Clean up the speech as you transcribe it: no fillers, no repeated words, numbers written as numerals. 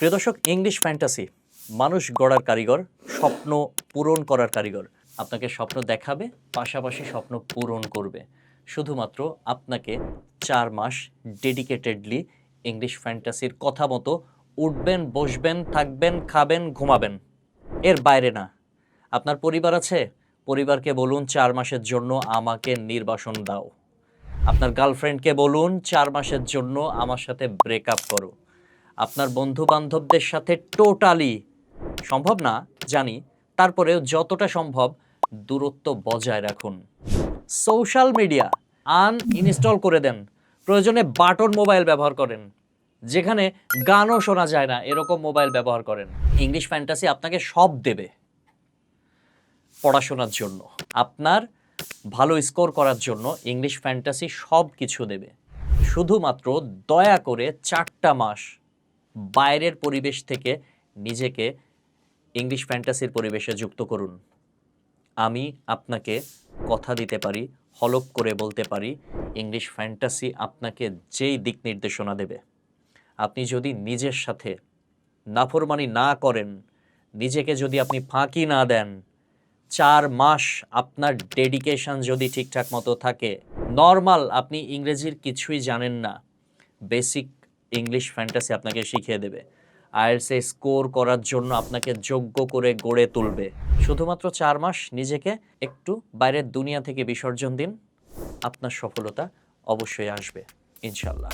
প্রিয় দর্শক, English fantasy মানুষ গড়ার কারিগর, স্বপ্ন পূরণ করার কারিগর। আপনাকে স্বপ্ন দেখাবে, পাশাপাশি স্বপ্ন পূরণ করবে। শুধুমাত্র আপনাকে 4 মাস ডেডিকেটেডলি ইংলিশ ফ্যান্টাসির কথা মতো উঠবেন, বসবেন, থাকবেন, খাবেন, ঘুমাবেন। এর বাইরে না। আপনার পরিবার আছে, পরিবারকে বলুন 4 মাসের জন্য আমাকে নির্বাসন দাও। আপনার গার্লফ্রেন্ডকে বলুন 4 মাসের জন্য আমার সাথে ব্রেকআপ করো। আপনার বন্ধু বান্ধবদের সাথে টোটালি সম্ভব না জানি, তারপরেও যতটা সম্ভব দূরত্ব বজায় রাখুন। সোশ্যাল মিডিয়া আনইনস্টল করে দেন। প্রয়োজনে বাটন মোবাইল ব্যবহার করেন, যেখানে গানও শোনা যায় না এরকম মোবাইল ব্যবহার করেন। ইংলিশ ফ্যান্টাসি আপনাকে সব দেবে। পড়াশোনার জন্য, আপনার ভালো স্কোর করার জন্য ইংলিশ ফ্যান্টাসি সব কিছু দেবে। শুধুমাত্র দয়া করে 4টা মাস বাইরের পরিবেশ থেকে নিজেকে ইংলিশ ফ্যান্টাসির পরিবেশে যুক্ত করুন। আমি আপনাকে কথা দিতে পারি, হলপ করে বলতে পারি, ইংলিশ ফ্যান্টাসি আপনাকে যেই দিক নির্দেশনা দেবে, আপনি যদি নিজের সাথে নাফরমানি না করেন, নিজেকে যদি আপনি ফাঁকি না দেন, 4 মাস আপনার ডেডিকেশন যদি ঠিকঠাক মতো থাকে, নর্মাল আপনি ইংরেজির কিছুই জানেন না, বেসিক ইংলিশ ফ্যান্টাসি আপনাকে শিখিয়ে দেবে। আইএলটিএসে স্কোর করার জন্য আপনাকে যোগ্য করে গড়ে তুলবে। শুধুমাত্র 4 মাস নিজেকে একটু বাইরের দুনিয়া থেকে বিসর্জন দিন, আপনার সফলতা অবশ্যই আসবে ইনশাল্লাহ।